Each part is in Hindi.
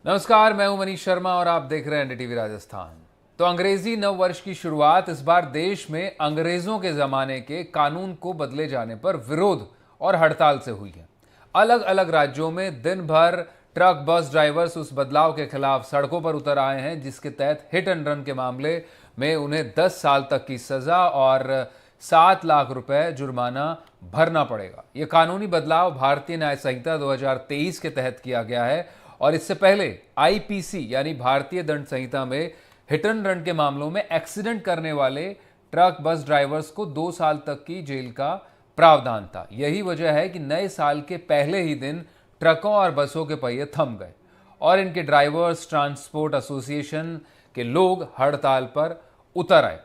नमस्कार, मैं हूं मनीष शर्मा और आप देख रहे हैं एनडीटीवी राजस्थान। तो अंग्रेजी नव वर्ष की शुरुआत इस बार देश में अंग्रेजों के जमाने के कानून को बदले जाने पर विरोध और हड़ताल से हुई है। अलग अलग राज्यों में दिन भर ट्रक बस ड्राइवर्स उस बदलाव के खिलाफ सड़कों पर उतर आए हैं, जिसके तहत हिट एंड रन के मामले में उन्हें 10 साल तक की सजा और 7 लाख रुपए जुर्माना भरना पड़ेगा। यह कानूनी बदलाव भारतीय न्याय संहिता 2023 के तहत किया गया है और इससे पहले आईपीसी यानी भारतीय दंड संहिता में हिट एंड रन के मामलों में एक्सीडेंट करने वाले ट्रक बस ड्राइवर्स को 2 साल तक की जेल का प्रावधान था। यही वजह है कि नए साल के पहले ही दिन ट्रकों और बसों के पहिए थम गए और इनके ड्राइवर्स ट्रांसपोर्ट एसोसिएशन के लोग हड़ताल पर उतर आए।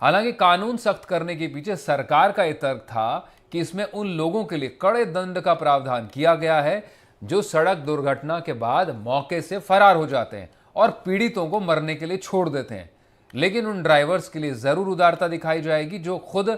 हालांकि कानून सख्त करने के पीछे सरकार का यह तर्क था कि इसमें उन लोगों के लिए कड़े दंड का प्रावधान किया गया है जो सड़क दुर्घटना के बाद मौके से फरार हो जाते हैं और पीड़ितों को मरने के लिए छोड़ देते हैं। लेकिन उन ड्राइवर्स के लिए जरूर उदारता दिखाई जाएगी जो खुद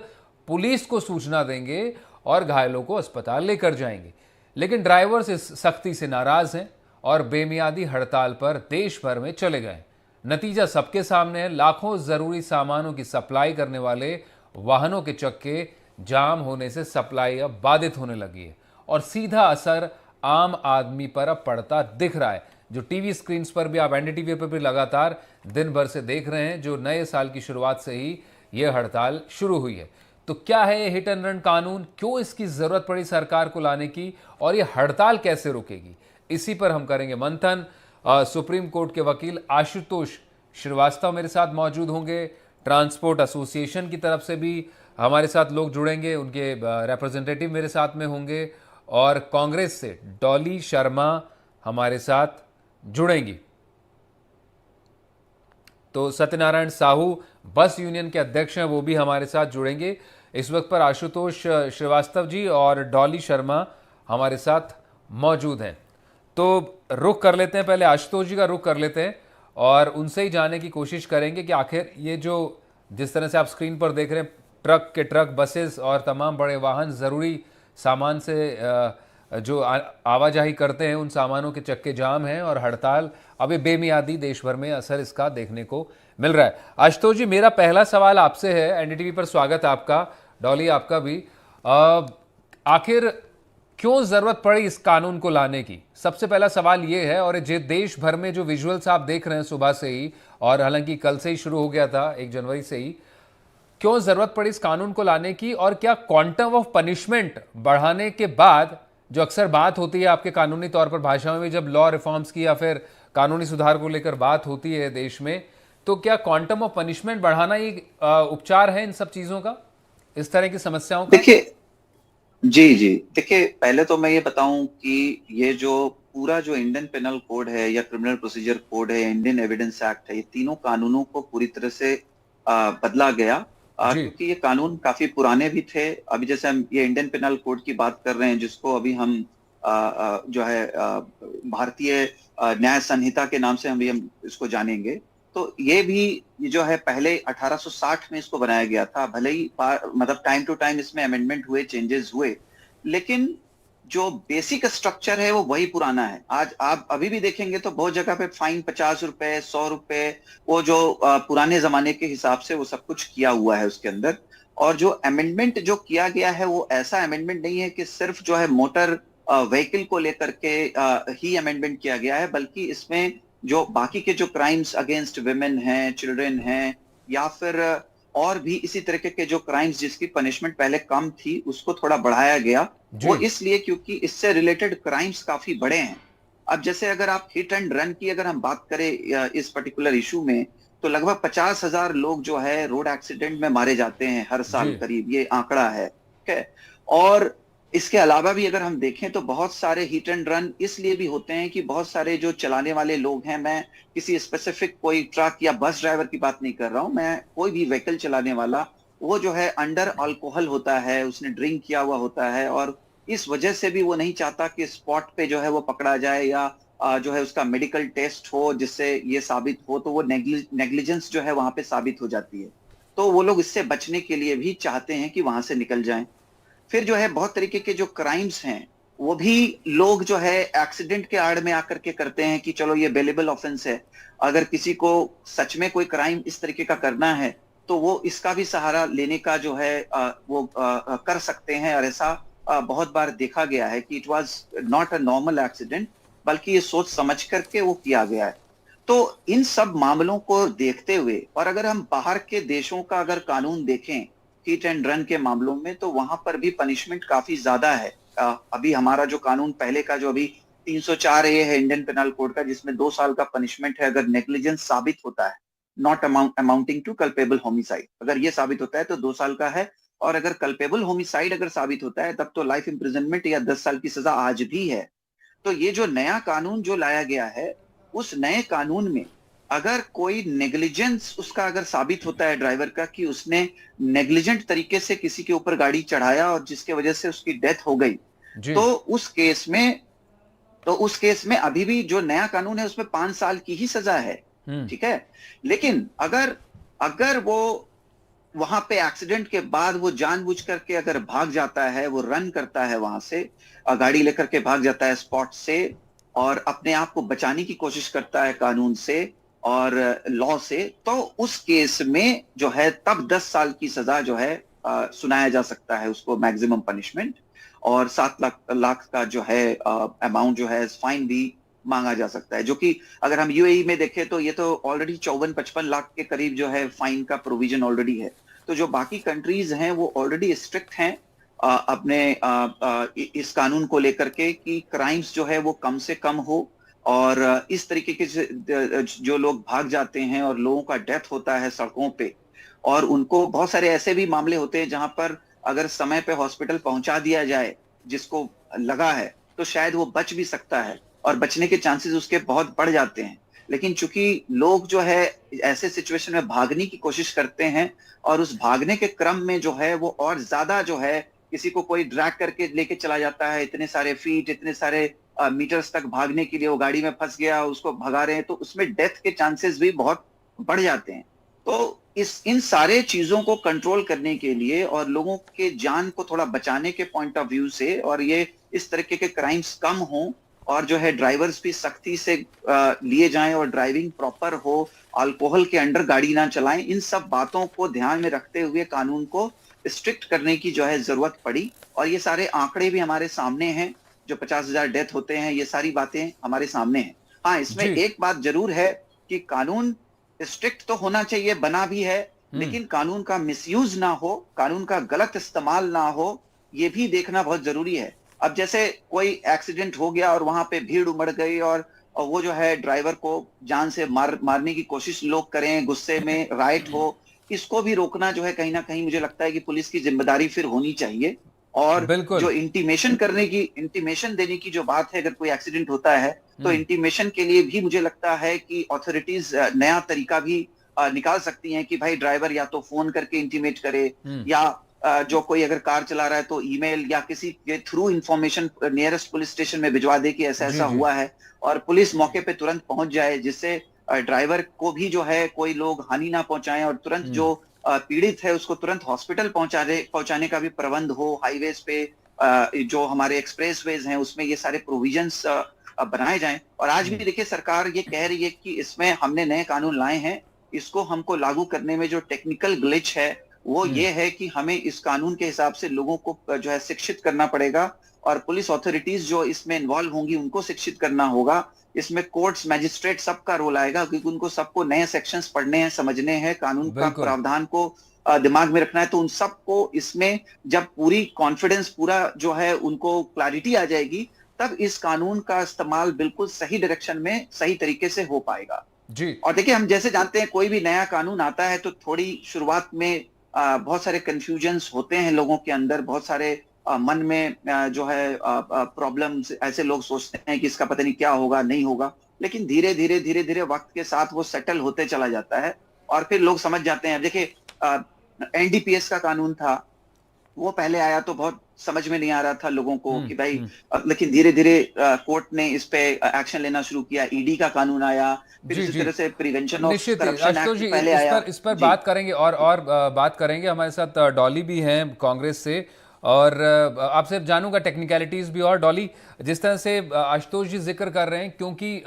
पुलिस को सूचना देंगे और घायलों को अस्पताल लेकर जाएंगे। लेकिन ड्राइवर्स इस सख्ती से नाराज हैं और बेमियादी हड़ताल पर देश भर में चले गए। नतीजा सबके सामने है। लाखों जरूरी सामानों की सप्लाई करने वाले वाहनों के चक्के जाम होने से सप्लाई अब बाधित होने लगी है और सीधा असर आम आदमी पर अब पड़ता दिख रहा है, जो टीवी स्क्रीन पर भी, आप एनडीटीवी पर भी लगातार दिन भर से देख रहे हैं। जो नए साल की शुरुआत से ही यह हड़ताल शुरू हुई है। तो क्या है ये हिट एंड रन कानून, क्यों इसकी जरूरत पड़ी सरकार को लाने की और यह हड़ताल कैसे रुकेगी, इसी पर हम करेंगे मंथन। सुप्रीम कोर्ट के वकील आशुतोष श्रीवास्तव मेरे साथ मौजूद होंगे। ट्रांसपोर्ट एसोसिएशन की तरफ से भी हमारे साथ लोग जुड़ेंगे, उनके रिप्रेजेंटेटिव मेरे साथ में होंगे और कांग्रेस से डॉली शर्मा हमारे साथ जुड़ेंगी। तो सत्यनारायण साहू बस यूनियन के अध्यक्ष हैं, वो भी हमारे साथ जुड़ेंगे। इस वक्त पर आशुतोष श्रीवास्तव जी और डॉली शर्मा हमारे साथ मौजूद हैं। तो रुख कर लेते हैं, पहले आशुतोष जी का रुख कर लेते हैं और उनसे ही जानने की कोशिश करेंगे कि आखिर ये जो जिस तरह से आप स्क्रीन पर देख रहे हैं, ट्रक के ट्रक, बसेस और तमाम बड़े वाहन ज़रूरी सामान से जो आवाजाही करते हैं, उन सामानों के चक्के जाम हैं और हड़ताल अभी बेमियादी देश भर में असर इसका देखने को मिल रहा है। आशुतोष जी, मेरा पहला सवाल आपसे है। एनडीटीवी पर स्वागत आपका, डॉली आपका भी। आखिर क्यों जरूरत पड़ी इस कानून को लाने की, सबसे पहला सवाल ये है। और जे देश भर में जो विजुअल्स आप देख रहे हैं सुबह से ही, और हालांकि कल से ही शुरू हो गया था 1 जनवरी से ही, क्यों जरूरत पड़ी इस कानून को लाने की और क्या क्वांटम ऑफ पनिशमेंट बढ़ाने के बाद, जो अक्सर बात होती है आपके कानूनी तौर पर भाषा में भी, जब लॉ रिफॉर्म्स की या फिर कानूनी सुधार को लेकर बात होती है देश में, तो क्या क्वांटम ऑफ पनिशमेंट बढ़ाना ही उपचार है इन सब चीजों का, इस तरह की समस्याओं का? देखिए, जी जी, देखिए, पहले तो मैं ये बताऊं कि ये जो पूरा जो इंडियन पेनल कोड है या क्रिमिनल प्रोसीजर कोड है या इंडियन एविडेंस एक्ट है, ये तीनों कानूनों को पूरी तरह से बदला गया, जी क्योंकि ये कानून काफी पुराने भी थे। अभी जैसे हम ये इंडियन पेनल कोड की बात कर रहे हैं, जिसको अभी हम जो है भारतीय न्याय संहिता के नाम से हम इसको जानेंगे। तो ये जो है पहले 1860 में इसको बनाया गया था। भले ही मतलब टाइम टू टाइम इसमें अमेंडमेंट हुए, चेंजेस हुए, लेकिन जो बेसिक स्ट्रक्चर है वो वही पुराना है। आज आप अभी भी देखेंगे तो बहुत जगह पे फाइन 50 रुपए, 100 रुपए, वो जो पुराने जमाने के हिसाब से वो सब कुछ किया हुआ है उसके अंदर। और जो अमेंडमेंट जो किया गया है वो ऐसा अमेंडमेंट नहीं है कि सिर्फ जो है मोटर व्हीकल को लेकर के ही अमेंडमेंट किया गया है, बल्कि इसमें जो बाकी के जो क्राइम्स अगेंस्ट विमेन हैं, चिल्ड्रन हैं, या फिर और भी इसी तरीके के जो क्राइम्स जिसकी पनिशमेंट पहले कम थी, उसको थोड़ा बढ़ाया गया। वो जी इसलिए क्योंकि इससे रिलेटेड क्राइम्स काफी बड़े हैं। अब जैसे अगर आप हिट एंड रन की अगर हम बात करें इस पर्टिकुलर इशू में, तो लगभग 50,000 लोग जो है रोड एक्सीडेंट में मारे जाते हैं हर जी साल, करीब ये आंकड़ा है। ठीक है। और इसके अलावा भी अगर हम देखें तो बहुत सारे हिट एंड रन इसलिए भी होते हैं कि बहुत सारे जो चलाने वाले लोग हैं, मैं किसी स्पेसिफिक कोई ट्रक या बस ड्राइवर की बात नहीं कर रहा हूं, मैं कोई भी व्हीकल चलाने वाला, वो जो है अंडर अल्कोहल होता है, उसने ड्रिंक किया हुआ होता है, और इस वजह से भी वो नहीं चाहता कि स्पॉट पे जो है वो पकड़ा जाए या जो है उसका मेडिकल टेस्ट हो जिससे ये साबित हो, तो वो नेग्लिजेंस जो है वहां पे साबित हो जाती है। तो वो लोग इससे बचने के लिए भी चाहते हैं कि वहां से निकल जाएं। फिर जो है बहुत तरीके के जो क्राइम्स हैं, वो भी लोग जो है एक्सीडेंट के आड़ में आकर के करते हैं कि चलो ये बेलेबल ऑफेंस है। अगर किसी को सच में कोई क्राइम इस तरीके का करना है तो वो इसका भी सहारा लेने का जो है वो कर सकते हैं। और ऐसा बहुत बार देखा गया है कि it was not a normal accident, बल्कि ये सोच समझ करके वो किया गया है। तो इन सब मामलों को देखते हुए, और अगर हम बाहर के देशों का अगर कानून देखें हिट एंड रन के मामलों में, तो वहां पर भी पनिशमेंट काफी ज्यादा है। अभी हमारा जो कानून पहले का जो अभी 304 ए है इंडियन पेनल कोड का, जिसमें 2 साल का पनिशमेंट है अगर नेग्लिजेंस साबित होता है, not amounting to culpable homicide. अगर ये साबित होता है तो 2 साल का है, और अगर कल्पेबल होमिसाइड अगर साबित होता है तब तो लाइफ इंप्रिजनमेंट या 10 साल की सजा आज भी है। तो ये जो नया कानून जो लाया गया है, उस नए कानून में अगर कोई नेग्लिजेंस उसका अगर साबित होता है ड्राइवर का, कि उसने नेग्लिजेंट तरीके से किसी के ऊपर गाड़ी चढ़ाया और जिसके वजह से उसकी डेथ हो गई, जी। तो उस केस में अभी भी जो नया कानून है उसमें 5 साल की ही सजा है। हम्म। ठीक है। लेकिन अगर अगर वो वहां पे एक्सीडेंट के बाद वो जानबूझ करके अगर भाग जाता है, वो रन करता है वहां से, गाड़ी लेकर के भाग जाता है स्पॉट से, और अपने आप को बचाने की कोशिश करता है कानून से और लॉ से, तो उस केस में जो है तब 10 साल की सजा जो है सुनाया जा सकता है उसको, मैक्सिमम पनिशमेंट। और 7 लाख का जो है अमाउंट जो है फाइन भी मांगा जा सकता है, जो कि अगर हम यूएई में देखें तो ये तो ऑलरेडी 54-55 लाख के करीब जो है फाइन का प्रोविजन ऑलरेडी है। तो जो बाकी कंट्रीज हैं वो ऑलरेडी स्ट्रिक्ट हैं अपने इस कानून को लेकर के, कि क्राइम्स जो है वो कम से कम हो। और इस तरीके के जो लोग भाग जाते हैं और लोगों का डेथ होता है सड़कों पे, और उनको बहुत सारे ऐसे भी मामले होते हैं जहां पर अगर समय पे हॉस्पिटल पहुंचा दिया जाए जिसको लगा है, तो शायद वो बच भी सकता है, और बचने के चांसेस उसके बहुत बढ़ जाते हैं। लेकिन चूंकि लोग जो है ऐसे सिचुएशन में भागने की कोशिश करते हैं, और उस भागने के क्रम में जो है वो और ज्यादा जो है, किसी को कोई ड्रैग करके लेके चला जाता है इतने सारे फीट, इतने सारे मीटर्स तक भागने के लिए, वो गाड़ी में फंस गया, उसको भगा रहे हैं, तो उसमें डेथ के चांसेस भी बहुत बढ़ जाते हैं। तो इन सारे चीजों को कंट्रोल करने के लिए और लोगों के जान को थोड़ा बचाने के पॉइंट ऑफ व्यू से, और ये इस तरीके के क्राइम्स कम हो, और जो है ड्राइवर्स भी सख्ती से लिए जाएं, और ड्राइविंग प्रॉपर हो, अल्कोहल के अंडर गाड़ी ना चलाएं, इन सब बातों को ध्यान में रखते हुए कानून को स्ट्रिक्ट करने की जो है जरूरत पड़ी। और ये सारे आंकड़े भी हमारे सामने हैं, जो 50,000 डेथ होते हैं, ये सारी बातें हमारे सामने हैं। हाँ, इसमें जी। एक बात जरूर है कि कानून स्ट्रिक्ट तो होना चाहिए, बना भी है, हम्म। लेकिन कानून का मिसयूज ना हो, कानून का गलत इस्तेमाल ना हो, ये भी देखना बहुत जरूरी है। अब जैसे कोई एक्सीडेंट हो गया और वहां पे भीड़ उमड़ गई, और वो जो है ड्राइवर को जान से मारने की कोशिश लोग करें, गुस्से में राइट हो, इसको भी रोकना जो है कहीं ना कहीं मुझे लगता है कि पुलिस की जिम्मेदारी फिर होनी चाहिए। और जो बिल्कुल। इंटीमेशन देने की जो बात है, अगर कोई एक्सीडेंट होता है तो हम्म। इंटीमेशन के लिए भी मुझे लगता है कि ऑथोरिटीज नया तरीका भी निकाल सकती हैं, कि भाई ड्राइवर या तो फोन करके इंटीमेट करे, हम्म। या जो कोई अगर कार चला रहा है तो ईमेल या किसी के through information nearest police station में भिजवा दे कि ऐसा जी। ऐसा जी। हुआ है, और पुलिस मौके पे तुरंत पहुंच जाए, जिससे ड्राइवर को भी जो है कोई लोग हानि ना पहुंचाएं, और तुरंत हम्म। जो पीड़ित है उसको तुरंत हॉस्पिटल पहुंचाने का भी प्रबंध हो। हाईवेज पे जो हमारे एक्सप्रेसवेज हैं उसमें ये सारे प्रोविजंस बनाए जाएं। और आज भी देखिए सरकार ये कह रही है कि इसमें हमने नए कानून लाए हैं, इसको हमको लागू करने में जो टेक्निकल ग्लिच है वो हम्म। ये है कि हमें इस कानून के हिसाब से लोगों को जो है शिक्षित करना पड़ेगा, और पुलिस अथॉरिटीज जो इसमें इन्वॉल्व होंगी उनको शिक्षित करना होगा। इसमें कोर्ट्स, मैजिस्ट्रेट सबका रोल आएगा, क्योंकि उनको सबको नए सेक्शंस पढ़ने हैं, समझने हैं, कानून का बिल्कुल। प्रावधान को दिमाग में रखना है। तो उन सबको इसमें जब पूरी कॉन्फिडेंस, पूरा जो है उनको क्लैरिटी आ जाएगी, तब इस कानून का इस्तेमाल बिल्कुल सही डायरेक्शन में सही तरीके से हो पाएगा। जी। और देखिए, हम जैसे जानते हैं कोई भी नया कानून आता है तो थोड़ी शुरुआत में बहुत सारे कंफ्यूजन्स होते हैं लोगों के अंदर, बहुत सारे मन में जो है प्रॉब्लम्स, ऐसे लोग सोचते हैं कि इसका पता नहीं क्या होगा, नहीं होगा। लेकिन धीरे धीरे धीरे धीरे वक्त के साथ वो सेटल होते चला जाता है, और फिर लोग समझ जाते हैं। अब देखिए, एनडीपीएस का कानून था, वो पहले आया तो बहुत समझ में नहीं आ रहा था लोगों को हम्म। कि भाई, हम्म। लेकिन धीरे धीरे कोर्ट ने इस पे एक्शन लेना शुरू किया, ईडी का कानून आया, फिर जी। इसी जी। तरह से प्रिवेंशन ऑफ निश्चित ही करप्शन आशुतोष एक्ट जी, पहले इस आया। पर जी। बात करेंगे, और बात करेंगे। हमारे साथ डॉली भी हैं कांग्रेस से। और आपसे जानूंगा टेक्निकलिटीज भी। और डॉली, जिस तरह से आशुतोष जी जिक्र कर रहे हैं, क्योंकि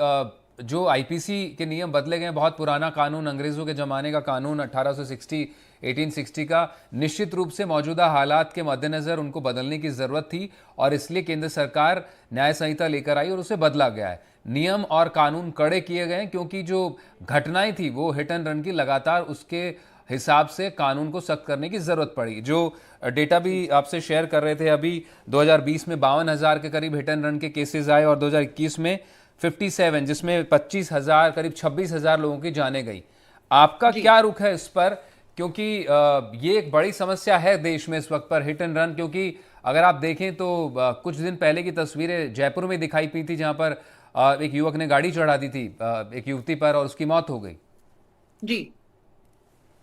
जो आईपीसी के नियम बदले गए, बहुत पुराना कानून, अंग्रेजों के ज़माने का कानून 1860 1860 का, निश्चित रूप से मौजूदा हालात के मद्देनज़र उनको बदलने की ज़रूरत थी और इसलिए केंद्र सरकार न्याय संहिता लेकर आई और उसे बदला गया है। नियम और कानून कड़े किए गए क्योंकि जो घटनाएं थी वो हिट एंड रन की, लगातार उसके हिसाब से कानून को सख्त करने की ज़रूरत पड़ी। जो डेटा भी आपसे शेयर कर रहे थे, अभी 2020 में 52,000 के करीब हिट एंड रन के केसेस आए और 2021 में 57, जिसमें 25,000 करीब 26,000 लोगों की जाने गई। आपका क्या रुख है इस पर, क्योंकि ये एक बड़ी समस्या है देश में इस वक्त पर हिट एंड रन। क्योंकि अगर आप देखें तो कुछ दिन पहले की तस्वीरें जयपुर में दिखाई पी थी, जहां पर एक युवक ने गाड़ी चढ़ा दी थी एक युवती पर और उसकी मौत हो गई। जी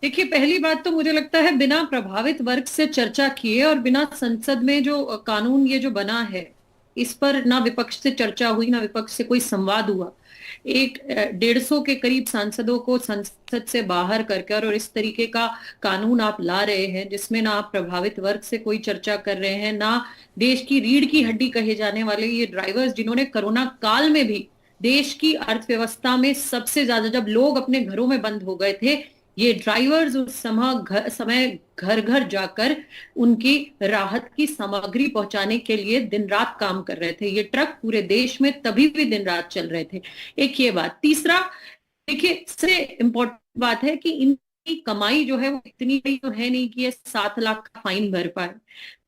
देखिए, पहली बात तो मुझे लगता है बिना प्रभावित वर्ग से चर्चा किए और बिना संसद में जो कानून ये जो बना है, इस पर ना विपक्ष से चर्चा हुई, ना विपक्ष से कोई संवाद हुआ। 150 के करीब सांसदों को संसद से बाहर करके और इस तरीके का कानून आप ला रहे हैं जिसमें ना आप प्रभावित वर्ग से कोई चर्चा कर रहे हैं, ना देश की रीढ़ की हड्डी कहे जाने वाले ये ड्राइवर्स, जिन्होंने कोरोना काल में भी देश की अर्थव्यवस्था में सबसे ज्यादा, जब लोग अपने घरों में बंद हो गए थे, ये ड्राइवर्स उस समय घर घर जाकर उनकी राहत की सामग्री पहुंचाने के लिए दिन रात काम कर रहे थे। ये ट्रक पूरे देश में तभी भी दिन रात चल रहे थे। एक ये बात। तीसरा, देखिए, सबसे इम्पोर्टेंट बात है कि इनकी कमाई जो है वो इतनी बड़ी तो है नहीं कि ये 7 लाख का फाइन भर पाए।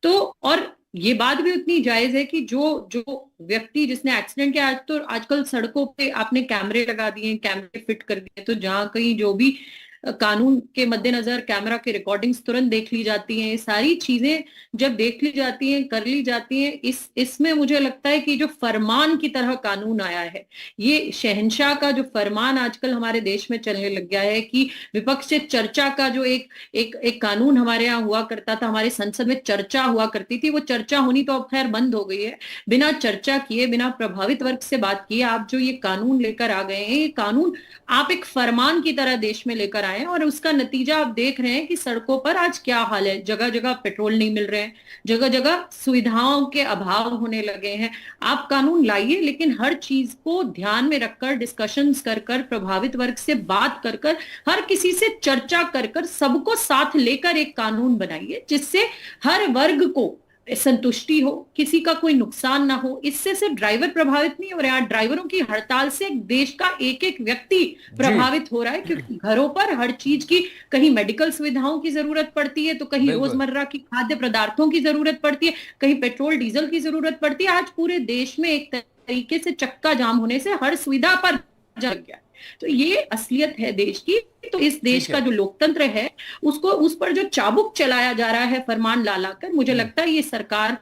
तो और ये बात भी उतनी जायज है कि जो जो व्यक्ति जिसने एक्सीडेंट किया, आज तो आजकल सड़कों पे आपने कैमरे लगा दिए, कैमरे फिट कर दिए, तो जहां कहीं जो भी कानून के मद्देनजर कैमरा की रिकॉर्डिंग्स तुरंत देख ली जाती हैं। ये सारी चीजें जब देख ली जाती हैं, कर ली जाती हैं, इसमें मुझे लगता है कि जो फरमान की तरह कानून आया है, ये शहंशाह का जो फरमान आजकल हमारे देश में चलने लग गया है कि विपक्ष से चर्चा का जो एक कानून हमारे यहाँ हुआ करता था, हमारे संसद में चर्चा हुआ करती थी, वो चर्चा होनी तो अब खैर बंद हो गई है। बिना चर्चा किए, बिना प्रभावित वर्ग से बात किए आप जो ये कानून लेकर आ गए हैं, ये कानून आप एक फरमान की तरह देश में लेकर आए हैं और उसका नतीजा आप देख रहे हैं कि सड़कों पर आज क्या हाल है। जगह जगह पेट्रोल नहीं मिल रहे हैं, जगह जगह सुविधाओं के अभाव होने लगे हैं। आप कानून लाइए, लेकिन हर चीज को ध्यान में रखकर, डिस्कशंस कर कर, प्रभावित वर्ग से बात कर कर, हर किसी से चर्चा कर कर, सबको साथ लेकर एक कानून बनाइए जिससे हर वर्ग को संतुष्टि हो, किसी का कोई नुकसान ना हो। इससे सिर्फ ड्राइवर प्रभावित नहीं हो रहे, ड्राइवरों की हड़ताल से देश का एक एक व्यक्ति प्रभावित हो रहा है, क्योंकि घरों पर हर चीज की, कहीं मेडिकल सुविधाओं की जरूरत पड़ती है, तो कहीं रोजमर्रा की खाद्य पदार्थों की जरूरत पड़ती है, कहीं पेट्रोल डीजल की जरूरत पड़ती है। आज पूरे देश में एक तरीके से चक्का जाम होने से हर सुविधा पर जग गया। तो ये असलियत है देश की। तो इस देश का जो लोकतंत्र है, उसको, उस पर जो चाबुक चलाया जा रहा है फरमान ला लाकर, मुझे लगता है ये सरकार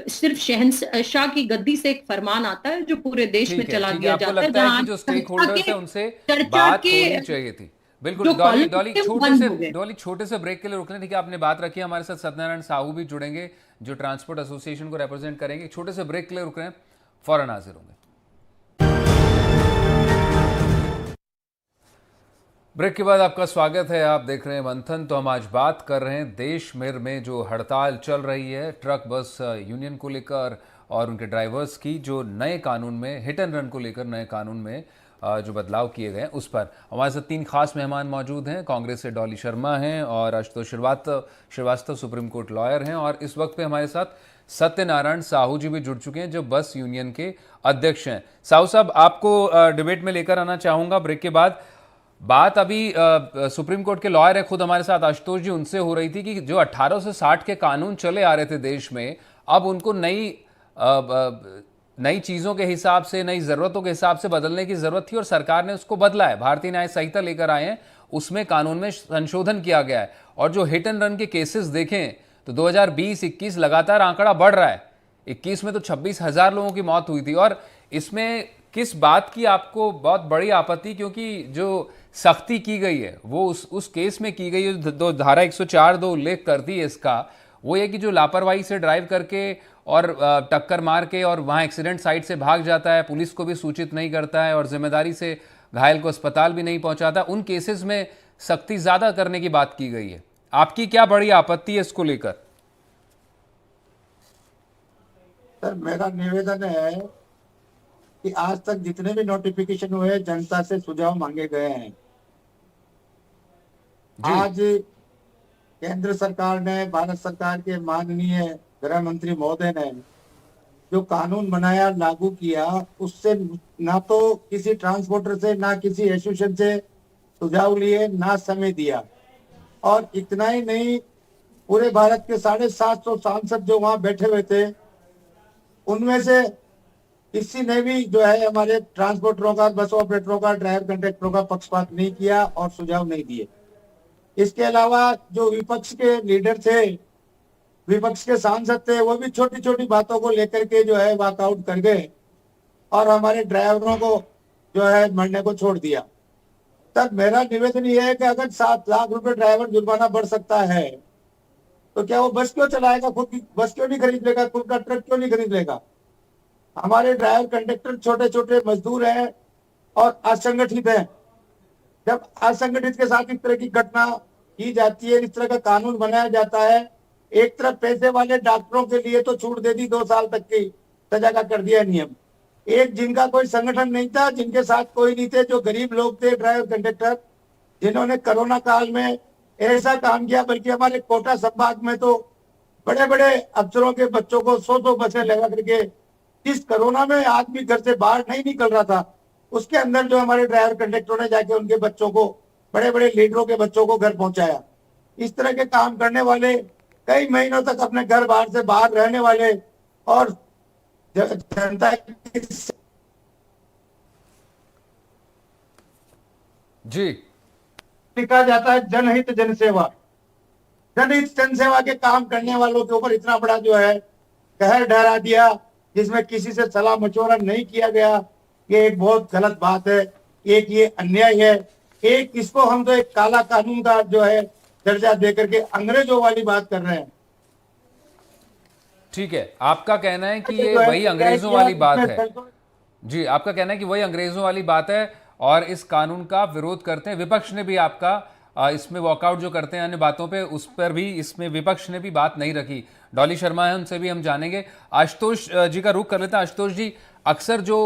सिर्फ शहंशाह की गद्दी से एक फरमान आता है जो पूरे देश में चला दिया जाता है, जहां जो स्टेक होल्डर्स है उनसे बात होनी चाहिए थी। बिल्कुल डॉली, छोटे से ब्रेक के लिए रुकने, ठीक है, आपने बात रखी। हमारे साथ सत्यनारायण साहू भी जुड़ेंगे जो ट्रांसपोर्ट एसोसिएशन को रिप्रेजेंट करेंगे। छोटे से ब्रेक के लिए रुक रहे हैं, फौरन हाजिर होंगे। ब्रेक के बाद आपका स्वागत है। आप देख रहे हैं मंथन। तो हम आज बात कर रहे हैं देश भर में जो हड़ताल चल रही है ट्रक बस यूनियन को लेकर और उनके ड्राइवर्स की, जो नए कानून में, हिट एंड रन को लेकर नए कानून में जो बदलाव किए गए हैं उस पर। हमारे साथ 3 खास मेहमान मौजूद हैं। कांग्रेस से डॉली शर्मा हैं और Ashutosh Srivastava supreme court lawyer हैं, और इस वक्त पे हमारे साथ सत्यनारायण साहू जी भी जुड़ चुके हैं जो बस यूनियन के अध्यक्ष हैं। साहू साहब, आपको डिबेट में लेकर आना चाहूँगा ब्रेक के बाद। बात अभी सुप्रीम कोर्ट के लॉयर है खुद हमारे साथ आशुतोष जी, उनसे हो रही थी कि जो 1860 के कानून चले आ रहे थे देश में, अब उनको नई चीज़ों के हिसाब से, नई ज़रूरतों के हिसाब से बदलने की ज़रूरत थी और सरकार ने उसको बदला है। भारतीय न्याय संहिता लेकर आए हैं, उसमें कानून में संशोधन किया गया है। और जो हिट एंड रन के केसेस देखें तो 2020-21 लगातार आंकड़ा बढ़ रहा है। 21 में तो 26,000 लोगों की मौत हुई थी। और इसमें किस बात की आपको बहुत बड़ी आपत्ति, क्योंकि जो सख्ती की गई है वो उस केस में की गई है, जो धारा 104(2) उल्लेख करती है इसका, वो ये कि जो लापरवाही से ड्राइव करके और टक्कर मार के और वहाँ एक्सीडेंट साइट से भाग जाता है, पुलिस को भी सूचित नहीं करता है और जिम्मेदारी से घायल को अस्पताल भी नहीं पहुँचाता, उन केसेस में सख्ती ज़्यादा करने की बात की गई है। आपकी क्या बड़ी आपत्ति है इसको लेकर? सर मेरा निवेदन है कि आज तक जितने भी नोटिफिकेशन हुए जनता से सुझाव मांगे गए हैं। जी आज केंद्र सरकार ने, भारत सरकार के माननीय गृह मंत्री महोदय ने जो कानून बनाया, लागू किया, उससे ना तो किसी ट्रांसपोर्टर से, ना किसी एसोसिएशन से सुझाव लिए, ना समय दिया। और इतना ही नहीं, पूरे भारत के 750 सांसद जो वहां बैठे हुए थे, उनमें से किसी ने भी जो है हमारे ट्रांसपोर्टरों का, बस ऑपरेटरों का, ड्राइवर कंडक्टरों का पक्षपात नहीं किया और सुझाव नहीं दिए। इसके अलावा जो विपक्ष के लीडर थे, विपक्ष के सांसद थे, वो भी छोटी छोटी बातों को लेकर के जो है वॉकआउट कर गए और हमारे ड्राइवरों को जो है मरने को छोड़ दिया। तब मेरा निवेदन यह है कि अगर 7 लाख रुपए ड्राइवर जुर्माना बढ़ सकता है, तो क्या वो बस क्यों चलाएगा? खुद की बस क्यों नहीं खरीद लेगा? खुद का ट्रक क्यों नहीं खरीद लेगा? हमारे ड्राइवर कंडक्टर छोटे छोटे मजदूर हैं और असंगठित हैं। जब असंगठित के साथ इस तरह की घटना की जाती है, इस तरह का कानून बनाया जाता है, एक तरफ पैसे वाले डॉक्टरों के लिए तो छूट दे दी, 2 साल तक की सजा का कर दिया नियम। एक जिनका कोई संगठन नहीं था, जिनके साथ कोई नहीं थे, जो गरीब लोग थे, ड्राइवर कंडक्टर, जिन्होंने कोरोना काल में ऐसा काम किया, बल्कि हमारे कोटा संभाग में तो बड़े बड़े अफसरों के बच्चों को 100 बसें लगा करके, जिस कोरोना में आदमी घर से बाहर नहीं निकल रहा था, उसके अंदर जो हमारे ड्राइवर कंडक्टरों ने जाके उनके बच्चों को, बड़े बड़े लीडरों के बच्चों को घर पहुंचाया। इस तरह के काम करने वाले, कई महीनों तक अपने घर बाहर से बाहर रहने वाले और जनता की जी लिखा जाता है जनहित जनसेवा। जनहित जनसेवा के काम करने वालों के ऊपर इतना बड़ा जो है कहर ढहरा दिया, जिसमें किसी से सलाह मशवरा नहीं किया गया। ये एक बहुत गलत बात है, एक ये अन्याय है, एक इसको हम तो एक काला कानून का जो है दर्जा देकर के अंग्रेजों वाली बात कर रहे हैं। ठीक है, आपका कहना है कि ये वही अंग्रेजों वाली बात है। जी, आपका कहना है कि वही अंग्रेजों वाली बात है और इस कानून का विरोध करते हैं। विपक्ष ने भी आपका इसमें वॉकआउट जो करते हैं अन्य बातों पे, उस पर भी इसमें विपक्ष ने भी बात नहीं रखी। डॉली शर्मा है, उनसे भी हम जानेंगे। आशुतोष जी का रुख कर लेते हैं। आशुतोष जी, अक्सर जो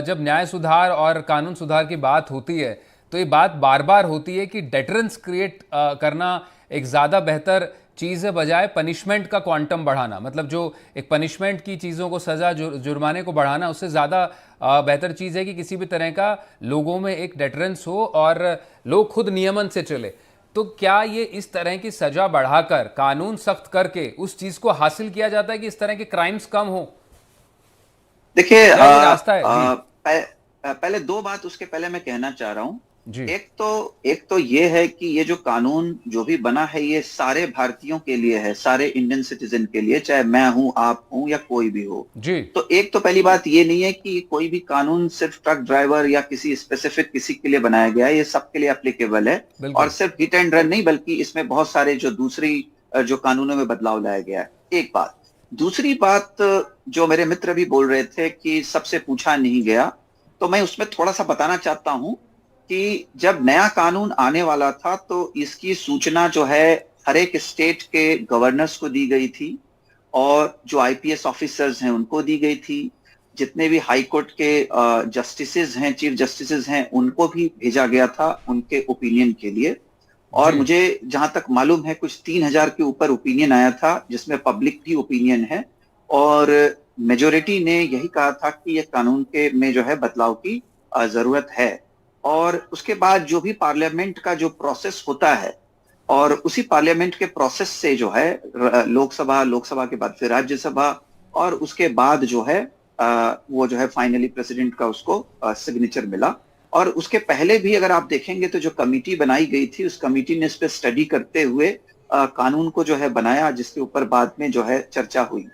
जब न्याय सुधार और कानून सुधार की बात होती है, तो ये बात बार बार होती है कि डेटरेंस क्रिएट करना एक ज़्यादा बेहतर चीज़ है बजाय पनिशमेंट का क्वांटम बढ़ाना। मतलब जो एक पनिशमेंट की चीज़ों को, सज़ा, जुर्माने को बढ़ाना, उससे ज़्यादा बेहतर चीज़ है कि किसी भी तरह का लोगों में एक डेटरेंस हो और लोग खुद नियमन से चले। तो क्या ये इस तरह की सज़ा बढ़ाकर, कानून सख्त करके उस चीज़ को हासिल किया जाता है कि इस तरह के क्राइम्स कम हो? देखिए, रास्ता है पहले 2 बात उसके पहले मैं कहना चाह रहा हूं। जी। एक तो ये है कि ये जो कानून जो भी बना है, ये सारे भारतीयों के लिए है, सारे इंडियन सिटीजन के लिए, चाहे मैं हूं, आप हूं या कोई भी हो। जी। तो एक तो पहली बात ये नहीं है कि कोई भी कानून सिर्फ ट्रक ड्राइवर या किसी स्पेसिफिक किसी के लिए बनाया गया है, ये सबके लिए एप्लीकेबल है। और सिर्फ हिट एंड रन नहीं, बल्कि इसमें बहुत सारे जो दूसरी जो कानूनों में बदलाव लाया गया है। एक बात। दूसरी बात, जो मेरे मित्र भी बोल रहे थे कि सबसे पूछा नहीं गया, तो मैं उसमें थोड़ा सा बताना चाहता हूं कि जब नया कानून आने वाला था, तो इसकी सूचना जो है हर एक स्टेट के गवर्नर्स को दी गई थी और जो आईपीएस ऑफिसर्स हैं उनको दी गई थी। जितने भी हाई कोर्ट के जस्टिसेस हैं, चीफ जस्टिसेस हैं, उनको भी भेजा गया था उनके ओपिनियन के लिए। और मुझे जहां तक मालूम है, कुछ 3000 के ऊपर ओपिनियन आया था, जिसमें पब्लिक भी ओपिनियन है। और मेजोरिटी ने यही कहा था कि ये कानून के में जो है बदलाव की जरूरत है। और उसके बाद जो भी पार्लियामेंट का जो प्रोसेस होता है, और उसी पार्लियामेंट के प्रोसेस से जो है लोकसभा के बाद फिर राज्यसभा, और उसके बाद जो है वो जो है फाइनली प्रेसिडेंट का उसको सिग्नेचर मिला। और उसके पहले भी अगर आप देखेंगे तो जो कमेटी बनाई गई थी, उस कमेटी ने इस पर स्टडी करते हुए कानून को जो है बनाया, जिसके ऊपर बाद में जो है चर्चा हुई।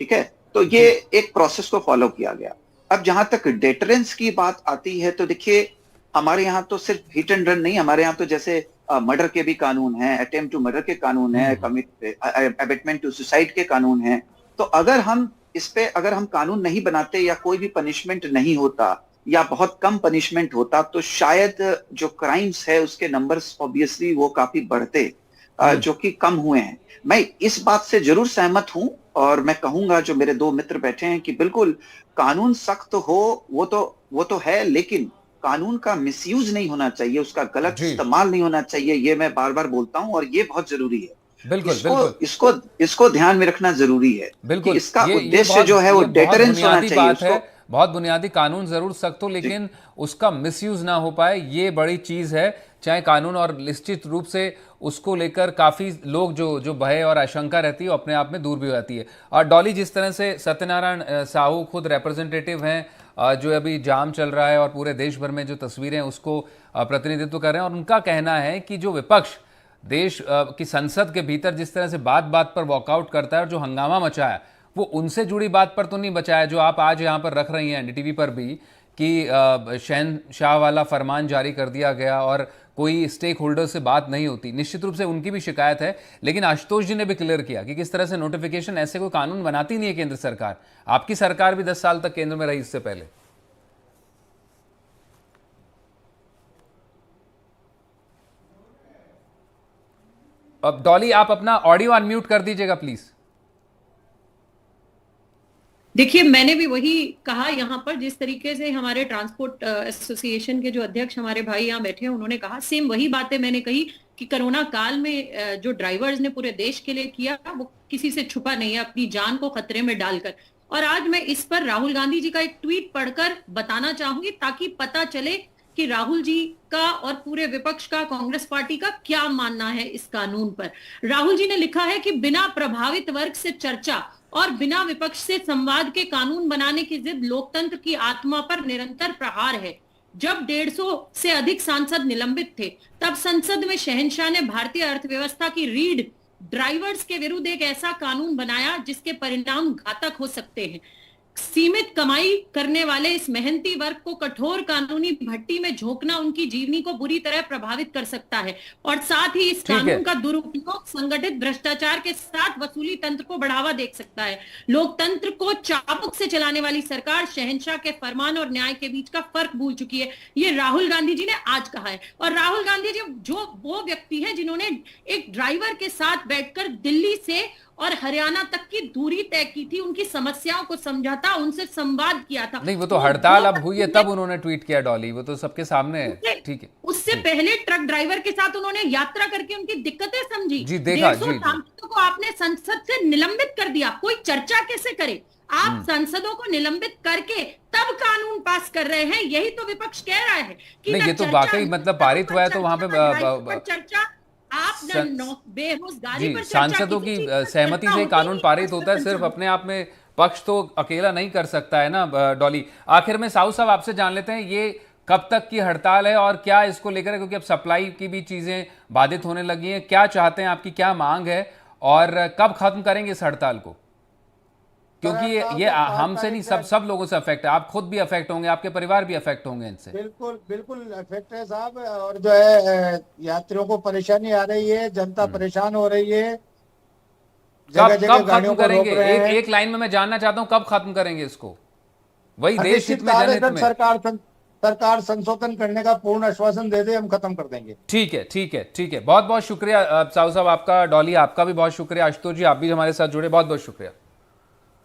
ठीक है, तो ये एक प्रोसेस को फॉलो किया गया। अब जहां तक डेटरेंस की बात आती है, तो देखिए हमारे यहाँ तो सिर्फ हिट एंड रन नहीं, हमारे यहाँ तो जैसे मर्डर के भी कानून हैं, अटेम्प्ट टू मर्डर के कानून है, अबेटमेंट टू सुसाइड के कानून हैं। तो अगर हम इस पे हम कानून नहीं बनाते या कोई भी पनिशमेंट नहीं होता या बहुत कम पनिशमेंट होता, तो शायद जो क्राइम्स है उसके नंबर्स ऑब्वियसली वो काफी बढ़ते, जो कि कम हुए हैं। मैं इस बात से जरूर सहमत हूं और मैं कहूंगा जो मेरे दो मित्र बैठे हैं कि बिल्कुल कानून सख्त हो, वो तो है, लेकिन कानून का मिसयूज नहीं होना चाहिए, उसका गलत जी इस्तेमाल नहीं होना चाहिए। ये मैं बार बार बोलता हूं और ये बहुत जरूरी है। बिल्कुल इसको बिल्कुल इसको इसको ध्यान में रखना जरूरी है कि बिल्कुल। इसका ये उद्देश्य जो है वो ये बहुत डेटरेंस होना बुनियादी चाहिए बात है, उसको। बहुत बुनियादी। कानून जरूर सख्त हो लेकिन उसका मिसयूज ना हो पाए, ये बड़ी चीज है। चाहे कानून, और निश्चित रूप से उसको लेकर काफी लोग जो भय और आशंका रहती है वो अपने आप में दूर भी हो जाती है। और डॉली, जिस तरह से सत्यनारायण साहू खुद रिप्रेजेंटेटिव हैं, जो अभी जाम चल रहा है और पूरे देश भर में जो तस्वीरें उसको प्रतिनिधित्व कर रहे हैं, और उनका कहना है कि जो विपक्ष देश की संसद के भीतर जिस तरह से बात बात पर वॉकआउट करता है और जो हंगामा मचाया, वो उनसे जुड़ी बात पर तो नहीं बचाया जो आप आज यहाँ पर रख रही हैं एनडीटीवी पर भी, कि शहनशाह वाला फरमान जारी कर दिया गया और कोई स्टेक होल्डर से बात नहीं होती। निश्चित रूप से उनकी भी शिकायत है, लेकिन आशुतोष जी ने भी क्लियर किया कि किस तरह से नोटिफिकेशन ऐसे कोई कानून बनाती नहीं है केंद्र सरकार। आपकी सरकार भी 10 साल तक केंद्र में रही इससे पहले। अब डॉली, आप अपना ऑडियो अनम्यूट कर दीजिएगा प्लीज। देखिए, मैंने भी वही कहा यहाँ पर, जिस तरीके से हमारे ट्रांसपोर्ट एसोसिएशन के जो अध्यक्ष हमारे भाई यहाँ बैठे हैं उन्होंने कहा, सेम वही बातें मैंने कही कि कोरोना काल में जो ड्राइवर्स ने पूरे देश के लिए किया वो किसी से छुपा नहीं है, अपनी जान को खतरे में डालकर। और आज मैं इस पर राहुल गांधी जी का एक ट्वीट पढ़कर बताना चाहूंगी ताकि पता चले कि राहुल जी का और पूरे विपक्ष का, कांग्रेस पार्टी का क्या मानना है इस कानून पर। राहुल जी ने लिखा है कि बिना प्रभावित वर्ग से चर्चा और बिना विपक्ष से संवाद के कानून बनाने की जिद लोकतंत्र की आत्मा पर निरंतर प्रहार है। जब 150 से अधिक सांसद निलंबित थे, तब संसद में शहंशाह ने भारतीय अर्थव्यवस्था की रीढ़ ड्राइवर्स के विरुद्ध एक ऐसा कानून बनाया जिसके परिणाम घातक हो सकते हैं। सीमित कमाई करने वाले इस मेहनती वर्ग को कठोर कानूनी भट्टी में झोंकना उनकी जीवनी को बुरी तरह प्रभावित कर सकता है, और साथ ही इस कानून का दुरुपयोग संगठित भ्रष्टाचार के साथ वसूली तंत्र को बढ़ावा दे सकता है। लोकतंत्र को चाबुक से चलाने वाली सरकार शहंशाह के फरमान और न्याय के बीच का फर्क भूल चुकी है, ये राहुल गांधी जी ने आज कहा है। और राहुल गांधी जी जो वो व्यक्ति है जिन्होंने एक ड्राइवर के साथ बैठकर दिल्ली से और हरियाणा तक की दूरी तय की थी, उनकी समस्याओं को समझा था, उनसे संवाद किया था। नहीं, वो तो हड़ताल अब हुई है तब उन्होंने ट्वीट किया डॉली, वो तो सबके सामने है। ठीक है, उससे पहले ट्रक ड्राइवर के साथ उन्होंने यात्रा करके उनकी दिक्कतें समझी। जी देखा, 150 सांसदों को आपने संसद से निलंबित कर दिया, कोई चर्चा कैसे करे? आप सांसदों को निलंबित करके तब कानून पास कर रहे हैं, यही तो विपक्ष कह रहा है कि नहीं, ये तो वाकई मतलब पारित हुआ है तो वहां पे चर्चा बेरोजगारी पर सांसदों की सहमति से कानून पारित होता है। सिर्फ अपने आप में पक्ष तो अकेला नहीं कर सकता है ना डॉली। आखिर में साहू साहब आपसे जान लेते हैं, ये कब तक की हड़ताल है और क्या इसको लेकर है, क्योंकि अब सप्लाई की भी चीजें बाधित होने लगी हैं। क्या चाहते हैं, आपकी क्या मांग है और कब खत्म करेंगे इस हड़ताल को? क्योंकि ये हमसे नहीं, सब लोगों से अफेक्ट है। आप खुद भी अफेक्ट होंगे, आपके परिवार भी अफेक्ट होंगे इनसे। बिल्कुल बिल्कुल अफेक्ट है साहब। और जो है यात्रियों को परेशानी आ रही है, जनता परेशान हो रही है, जगह जगह गाड़ियों को रोक रहे हैं। एक लाइन में मैं जानना चाहता हूं, कब खत्म करेंगे इसको? वही देश हित में, जनहित में। सरकार संशोधन करने का पूर्ण आश्वासन दे दे, हम खत्म कर देंगे। ठीक है, ठीक है, ठीक है। बहुत बहुत शुक्रिया साहू साहब आपका, डॉली आपका भी बहुत शुक्रिया, आशुतोष जी आप भी हमारे साथ जुड़े, बहुत बहुत शुक्रिया।